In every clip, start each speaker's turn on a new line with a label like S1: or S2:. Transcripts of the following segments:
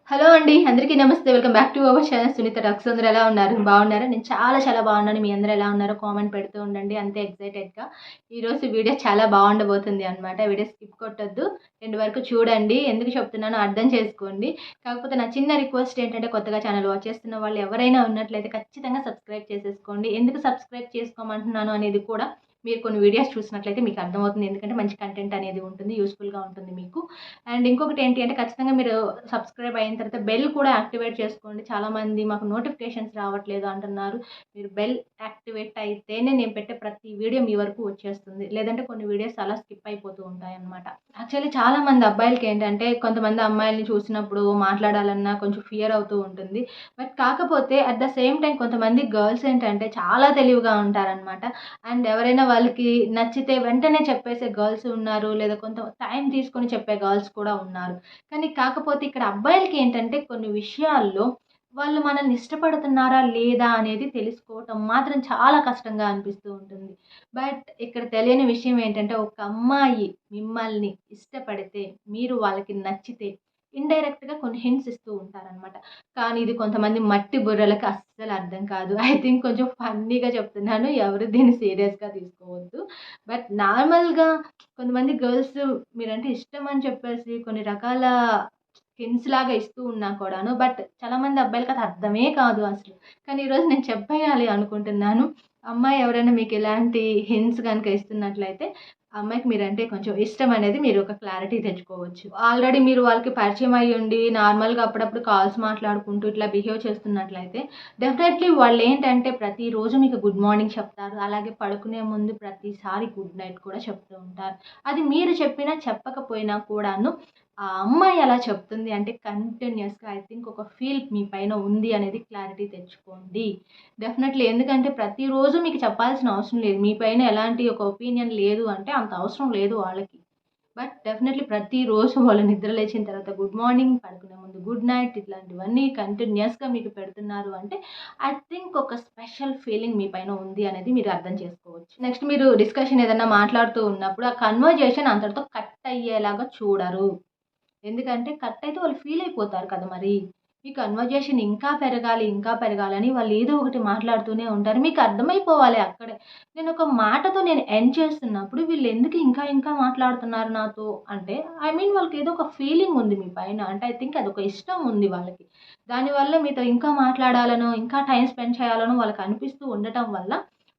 S1: Hello అండి. అందరికీ నమస్తే. Welcome back to our channel Sunitha talks. అందరూ ఎలా ఉన్నారు? బాగున్నారా? నేను చాలా బాగున్నాను. మీ అందరూ ఎలా ఉన్నారో కామెంట్ పెడుతూ ఉండండి. అంతే ఎక్సైటెడ్‌గా. ఈరోజు వీడియో చాలా బాగుండబోతుంది అనమాట. Video skip కొట్టొద్దు. ఎండ్ వరకు చూడండి. ఎందుకు చెప్తున్నానో అర్థం చేసుకోండి. కాకపోతే నా చిన్న రిక్వెస్ట్ ఏంటంటే కొత్తగా ఛానల్ వాచ్ చేస్తున్న వాళ్ళు ఎవరైనా ఉన్నట్లయితే ఖచ్చితంగా సబ్స్క్రైబ్ చేసేసుకోండి. ఎందుకు సబ్స్క్రైబ్ చేసుకోమంటున్నాను అనేది కూడా మీరు కొన్ని వీడియోస్ చూసినట్లయితే మీకు అర్థమవుతుంది. ఎందుకంటే మంచి కంటెంట్ అనేది ఉంటుంది. యూజ్‌ఫుల్‌గా ఉంటుంది మీకు. అండ్ ఇంకొకటి ఏంటి అంటే ఖచ్చితంగా మీరు సబ్స్క్రైబ్ అయిన తర్వాత బెల్ కూడా యాక్టివేట్ చేసుకోండి. చాలామంది మాకు నోటిఫికేషన్స్ రావట్లేదు అంటున్నారు. మీరు బెల్ యాక్టివేట్ అయితేనే నేను పెట్టే ప్రతి వీడియో మీ వరకు వచ్చేస్తుంది. లేదంటే కొన్ని వీడియోస్ అలా స్కిప్ అయిపోతూ ఉంటాయన్నమాట. యాక్చువల్లీ చాలామంది అబ్బాయిలకి ఏంటంటే కొంతమంది అమ్మాయిల్ని చూసినప్పుడు మాట్లాడాలన్నా కొంచెం ఫియర్ అవుతూ ఉంటుంది. బట్ కాకపోతే అట్ ద సేమ్ టైం కొంతమంది గర్ల్స్ ఏంటంటే చాలా తెలివిగా ఉంటారనమాట. అండ్ ఎవరైనా వాళ్ళకి నచ్చితే వెంటనే చెప్పేసే గర్ల్స్ ఉన్నారు. లేదా కొంత టైం తీసుకొని చెప్పే గర్ల్స్ కూడా ఉన్నారు. కానీ కాకపోతే ఇక్కడ అబ్బాయిలకి ఏంటంటే కొన్ని విషయాల్లో వాళ్ళు మనల్ని ఇష్టపడుతున్నారా లేదా అనేది తెలుసుకోవటం మాత్రం చాలా కష్టంగా అనిపిస్తూ ఉంటుంది. బట్ ఇక్కడ తెలియని విషయం ఏంటంటే ఒక అమ్మాయి మిమ్మల్ని ఇష్టపడితే, మీరు వాళ్ళకి నచ్చితే ఇండైరెక్ట్‌గా కొన్ని హింట్స్ ఇస్తూ ఉంటారనమాట. కానీ ఇది కొంతమంది మట్టి బుర్రలకి అస్సలు అర్థం కాదు. ఐ థింక్ కొంచెం ఫన్నీగా చెప్తున్నాను. ఎవరు దీన్ని సీరియస్‌గా తీసుకోవద్దు. బట్ నార్మల్‌గా కొంతమంది గర్ల్స్ మీరంటే ఇష్టం అని చెప్పేసి కొన్ని రకాల హింట్స్ లాగా ఇస్తూ ఉన్నా కూడాను. బట్ చాలామంది అబ్బాయిలకి అది అర్థమే కాదు అసలు. కానీ ఈరోజు నేను చెప్పేయాలి అనుకుంటున్నాను. అమ్మాయి ఎవరైనా మీకు ఇలాంటి హింట్స్ గనుక ఇస్తున్నట్లయితే ఆ అమ్మాయికి మీరంటే కొంచెం ఇష్టం అనేది మీరు ఒక క్లారిటీ తెచ్చుకోవచ్చు. ఆల్రెడీ మీరు వాళ్ళకి పరిచయం అయ్యుండి నార్మల్‌గా అప్పుడప్పుడు కాల్స్ మాట్లాడుకుంటూ ఇట్లా బిహేవ్ చేస్తున్నట్లయితే డెఫినెట్‌లీ వాళ్ళేంటంటే ప్రతిరోజు మీకు గుడ్ మార్నింగ్ చెప్తారు. అలాగే పడుకునే ముందు ప్రతిసారి గుడ్ నైట్ కూడా చెప్తూ ఉంటారు. అది మీరు చెప్పినా చెప్పకపోయినా కూడాను ఆ అమ్మాయి అలా చెప్తుంది అంటే కంటిన్యూయస్‌గా ఐ థింక్ ఒక ఫీల్ మీ పైన ఉంది అనేది క్లారిటీ తెచ్చుకోండి. డెఫినెట్‌లీ ఎందుకంటే ప్రతిరోజు మీకు చెప్పాల్సిన అవసరం లేదు. మీ పైన ఎలాంటి ఒక ఒపీనియన్ లేదు అంటే అంత అవసరం లేదు వాళ్ళకి. బట్ డెఫినెట్‌లీ ప్రతిరోజు వాళ్ళు నిద్ర లేచిన తర్వాత గుడ్ మార్నింగ్, పడుకునే ముందు గుడ్ నైట్ ఇట్లాంటివన్నీ కంటిన్యూయస్‌గా మీకు పెడుతున్నారు అంటే ఐ థింక్ ఒక స్పెషల్ ఫీలింగ్ మీ పైన ఉంది అనేది మీరు అర్థం చేసుకోవచ్చు. నెక్స్ట్ మీరు డిస్కషన్ ఏదన్నా మాట్లాడుతూ ఉన్నప్పుడు ఆ కన్వర్జేషన్ అంతటితో కట్ అయ్యేలాగా చూడరు. ఎందుకంటే కట్ అయితే వాళ్ళు ఫీల్ అయిపోతారు కదా మరి. ఈ కన్వర్జేషన్ ఇంకా పెరగాలి, ఇంకా పెరగాలని వాళ్ళు ఏదో ఒకటి మాట్లాడుతూనే ఉంటారు. మీకు అర్థమైపోవాలి అక్కడే. నేను ఎండ్ చేస్తున్నప్పుడు వీళ్ళు ఎందుకు ఇంకా మాట్లాడుతున్నారు నాతో అంటే ఐ మీన్ వాళ్ళకి ఏదో ఒక ఫీలింగ్ ఉంది మీ పైన. అంటే ఐ థింక్ అదొక ఇష్టం ఉంది వాళ్ళకి. దానివల్ల మీతో ఇంకా మాట్లాడాలనో, ఇంకా టైమ్ స్పెండ్ చేయాలనో వాళ్ళకి అనిపిస్తూ ఉండటం వల్ల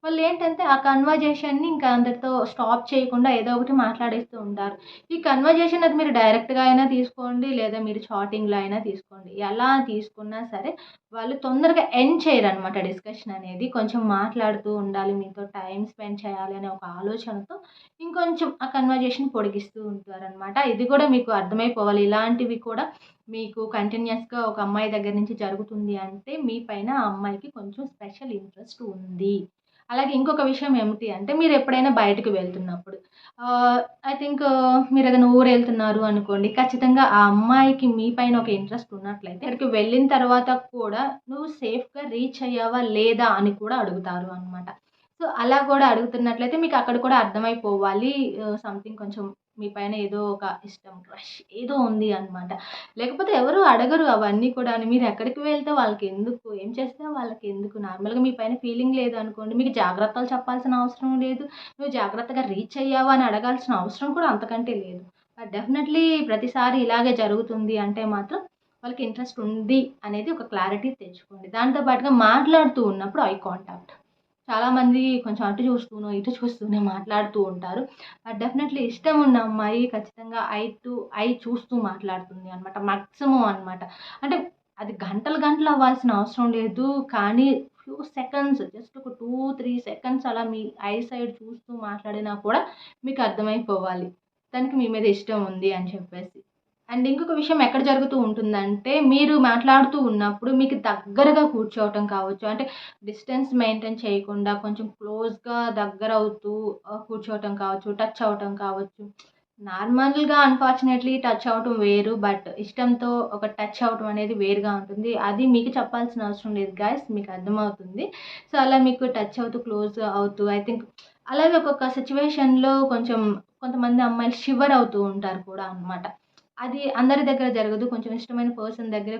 S1: వాళ్ళేంటంటే ఆ కన్వర్జేషన్‌ని ఇంకా అందరితో స్టాప్ చేయకుండా ఏదో ఒకటి మాట్లాడేస్తూ ఉంటారు. ఈ కన్వర్జేషన్ అది మీరు డైరెక్ట్‌గా అయినా తీసుకోండి, లేదా మీరు చాటింగ్‌లో అయినా తీసుకోండి. ఎలా తీసుకున్నా సరే వాళ్ళు తొందరగా ఎండ్ చేయరనమాట డిస్కషన్ అనేది. కొంచెం మాట్లాడుతూ ఉండాలి, మీతో టైమ్ స్పెండ్ చేయాలి అనే ఒక ఆలోచనతో ఇంకొంచెం ఆ కన్వర్జేషన్ పొడిగిస్తూ ఉంటారనమాట. ఇది కూడా మీకు అర్థమైపోవాలి. ఇలాంటివి కూడా మీకు కంటిన్యూయస్‌గా ఒక అమ్మాయి దగ్గర నుంచి జరుగుతుంది అంటే మీ పైన ఆ అమ్మాయికి కొంచెం స్పెషల్ ఇంట్రెస్ట్ ఉంది. అలాగే ఇంకొక విషయం ఏమిటి అంటే మీరెప్పుడైనా బయటకి వెళ్తున్నప్పుడు ఐ థింక్ మీరేదైనా ఊరెళ్తున్నారు అనుకోండి. ఖచ్చితంగా ఆ అమ్మాయికి మీ పైన ఒక ఇంట్రెస్ట్ ఉన్నట్లయితే అక్కడికి వెళ్ళిన తర్వాత కూడా నువ్వు సేఫ్‌గా రీచ్ అయ్యావా లేదా అని కూడా అడుగుతారు అనమాట. సో, అలా కూడా అడుగుతున్నట్లయితే మీకు అక్కడ కూడా అర్థమైపోవాలి. సంథింగ్ కొంచెం మీ పైన ఏదో ఒక ఇష్టం, క్రష్ ఏదో ఉంది అనమాట. లేకపోతే ఎవరు అడగరు అవన్నీ కూడాను. మీరెక్కడికి వెళ్తే వాళ్ళకెందుకు? ఏం చేస్తే వాళ్ళకెందుకు? నార్మల్‌గా మీ పైన ఫీలింగ్ లేదనుకోండి, మీకు జాగ్రత్తలు చెప్పాల్సిన అవసరం లేదు. నువ్వు జాగ్రత్తగా రీచ్ అయ్యావా అని అడగాల్సిన అవసరం కూడా అంతకంటే లేదు. డెఫినెట్‌లీ ప్రతిసారి ఇలాగే జరుగుతుంది అంటే మాత్రం వాళ్ళకి ఇంట్రెస్ట్ ఉంది అనేది ఒక క్లారిటీ తెచ్చుకోండి. దాంతో పాటుగా మాట్లాడుతూ ఉన్నప్పుడు ఐ కాంటాక్ట్. చాలామంది కొంచెం అటు చూస్తూనో, ఇటు చూస్తూనే మాట్లాడుతూ ఉంటారు. డెఫినెట్‌లీ ఇష్టం ఉన్న అమ్మాయి ఖచ్చితంగా ఐ టు ఐ చూస్తూ మాట్లాడుతుంది అనమాట. మాక్సిమం అనమాట. అంటే అది గంటలు గంటలు అవ్వాల్సిన అవసరం లేదు. కానీ ఫ్యూ సెకండ్స్ జస్ట్ ఒక 2, 3 సెకండ్స్ అలా మీ ఐ సైడ్ చూస్తూ మాట్లాడినా కూడా మీకు అర్థమైపోవాలి. తనకి మీ మీద ఇష్టం ఉంది అని చెప్పేసి. అండ్ ఇంకొక విషయం ఎక్కడ జరుగుతూ ఉంటుందంటే, మీరు మాట్లాడుతూ ఉన్నప్పుడు మీకు దగ్గరగా కూర్చోవటం కావచ్చు. అంటే డిస్టెన్స్ మెయింటైన్ చేయకుండా కొంచెం క్లోజ్‌గా దగ్గరవుతూ కూర్చోవటం కావచ్చు, టచ్ అవ్వటం కావచ్చు. నార్మల్‌గా అన్‌ఫార్చునేట్‌లీ టచ్ అవ్వటం వేరు. బట్ ఇష్టంతో ఒక టచ్ అవ్వటం అనేది వేరుగా ఉంటుంది. అది మీకు చెప్పాల్సిన అవసరం లేదు గైస్. మీకు అర్థమవుతుంది. సో, అలా మీకు టచ్ అవుతూ, క్లోజ్ అవుతూ ఐ థింక్ అలాగే ఒక్కొక్క సిట్యుయేషన్‌లో కొంచెం కొంతమంది అమ్మాయిలు షివర్ అవుతూ ఉంటారు కూడా అనమాట. అది అందరి దగ్గర జరగదు. కొంచెం ఇష్టమైన పర్సన్ దగ్గర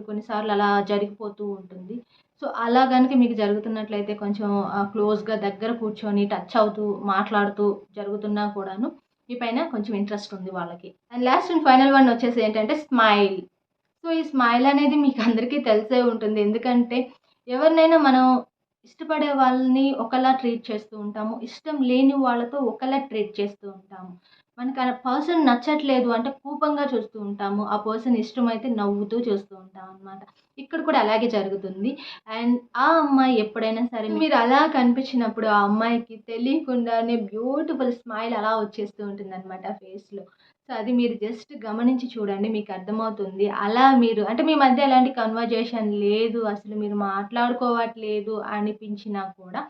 S1: కొన్ని సార్లు అలా జరిగిపోతూ ఉంటుంది. సో, అలా గనుక మీకు జరుగుతున్నట్లయితే కొంచెం క్లోజ్‌గా దగ్గర కూర్చొని టచ్ అవుతూ, మాట్లాడుతూ జరుగుతున్నా కూడాను మీ పైన కొంచెం ఇంట్రెస్ట్ ఉంది వాళ్ళకి. And last and final one వచ్చేసి ఏంటంటే స్మైల్. సో, ఈ స్మైల్ అనేది మీకు అందరికీ తెలిసే ఉంటుంది. ఎందుకంటే ఎవరినైనా మనం ఇష్టపడే వాళ్ళని ఒకలా ట్రీట్ చేస్తూ ఉంటాము. ఇష్టం లేని వాళ్ళతో ఒకలా ట్రీట్ చేస్తూ ఉంటాము. మనకు ఆ పర్సన్ నచ్చట్లేదు అంటే కోపంగా చూస్తూ ఉంటాము. ఆ పర్సన్ ఇష్టమైతే నవ్వుతూ చూస్తూ ఉంటామనమాట. ఇక్కడ కూడా అలాగే జరుగుతుంది. అండ్ ఆ అమ్మాయి ఎప్పుడైనా సరే మీరు అలా కనిపించినప్పుడు ఆ అమ్మాయికి తెలియకుండానే బ్యూటిఫుల్ స్మైల్ అలా వచ్చేస్తూ ఉంటుందనమాట ఫేస్‌లో. సో, అది మీరు జస్ట్ గమనించి చూడండి. మీకు అర్థమవుతుంది. అలా మీరు అంటే మీ మధ్య ఎలాంటి కన్వర్జేషన్ లేదు. అసలు మీరు మాట్లాడుకోవట్లేదు అనిపించినా కూడా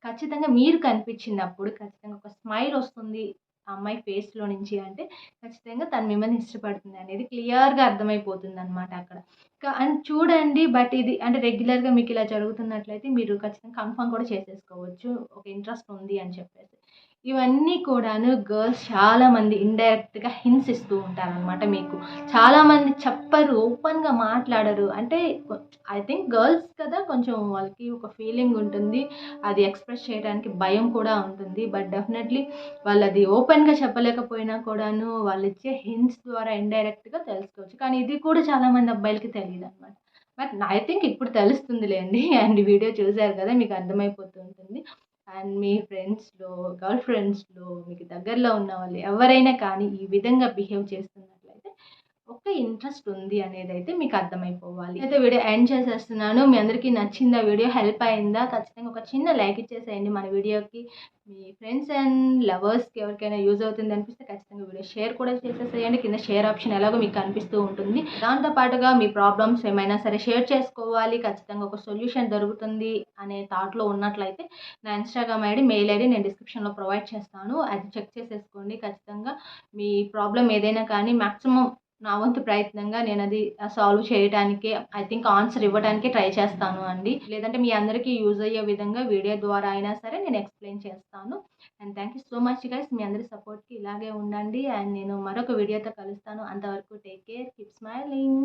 S1: ఖచ్చితంగా మీరు కనిపించినప్పుడు ఖచ్చితంగా ఒక స్మైల్ వస్తుంది. ఆ అమ్మాయి ఫేస్‌లో నుంచి అంటే ఖచ్చితంగా తను మిమ్మల్ని ఇష్టపడుతుంది అనేది క్లియర్‌గా అర్థమైపోతుందనమాట అక్కడ. అండ్ చూడండి బట్ ఇది అంటే రెగ్యులర్‌గా మీకు ఇలా జరుగుతున్నట్లయితే మీరు ఖచ్చితంగా కన్ఫర్మ్ కూడా చేసేసుకోవచ్చు. ఒక ఇంట్రెస్ట్ ఉంది అని చెప్పేసి. ఇవన్నీ కూడాను గర్ల్స్ చాలామంది ఇండైరెక్ట్‌గా హింట్స్ ఇస్తూ ఉంటారనమాట మీకు. చాలామంది చెప్పరు, ఓపెన్‌గా మాట్లాడరు. అంటే ఐ థింక్ గర్ల్స్ కదా! కొంచెం వాళ్ళకి ఒక ఫీలింగ్ ఉంటుంది. అది ఎక్స్‌ప్రెస్ చేయడానికి భయం కూడా ఉంటుంది. బట్ డెఫినెట్‌లీ వాళ్ళది ఓపెన్‌గా చెప్పలేకపోయినా కూడాను వాళ్ళిచ్చే హింట్స్ ద్వారా ఇండైరెక్ట్‌గా తెలుసుకోవచ్చు. కానీ ఇది కూడా చాలామంది అబ్బాయిలకి తెలీదనమాట. బట్ ఐ థింక్ ఇప్పుడు తెలుస్తుందిలేండి. అండ్ వీడియో చూసారు కదా! మీకు అర్థమైపోతూ ఉంటుంది. అండ్ మీ ఫ్రెండ్స్‌లో, గర్ల్ ఫ్రెండ్స్‌లో మీకు దగ్గరలో ఉన్నవాళ్ళు ఎవరైనా కానీ ఈ విధంగా బిహేవ్ చేస్తున్నట్లయితే ఒక ఇంట్రెస్ట్ ఉంది అనేదైతే మీకు అర్థమైపోవాలి. అయితే వీడియో ఎండ్ చేసేస్తున్నాను. మీ అందరికీ నచ్చిందా వీడియో? హెల్ప్ అయిందా? ఖచ్చితంగా ఒక చిన్న లైక్ ఇచ్చేసేయండి మన వీడియోకి. మీ ఫ్రెండ్స్ అండ్ లవర్స్‌కి ఎవరికైనా యూజ్ అవుతుంది అనిపిస్తే ఖచ్చితంగా వీడియో షేర్ కూడా చేసేసేయండి. కింద షేర్ ఆప్షన్ ఎలాగో మీకు కనిపిస్తూ ఉంటుంది. దాంతో పాటుగా మీ ప్రాబ్లమ్స్ ఏమైనా సరే షేర్ చేసుకోవాలి. ఖచ్చితంగా ఒక సొల్యూషన్ దొరుకుతుంది అనే థాట్‌లో ఉన్నట్లయితే నా ఇన్‌స్టాగ్రామ్ ఐడీ, మెయిల్ ఐడీ నేను డిస్క్రిప్షన్‌లో ప్రొవైడ్ చేస్తాను. అది చెక్ చేసేసుకోండి. ఖచ్చితంగా మీ ప్రాబ్లమ్ ఏదైనా కానీ మాక్సిమం నా వంతు ప్రయత్నంగా నేనది సాల్వ్ చేయటానికే ఐ థింక్ ఆన్సర్ ఇవ్వడానికే ట్రై చేస్తాను అండి. లేదంటే మీ అందరికీ యూజ్ అయ్యే విధంగా వీడియో ద్వారా అయినా సరే నేను ఎక్స్‌ప్లెయిన్ చేస్తాను. And thank you so much guys. మీ అందరి సపోర్ట్‌కి ఇలాగే ఉండండి. అండ్ నేను మరొక వీడియోతో కలుస్తాను. అంతవరకు టేక్ కేర్. Keep smiling.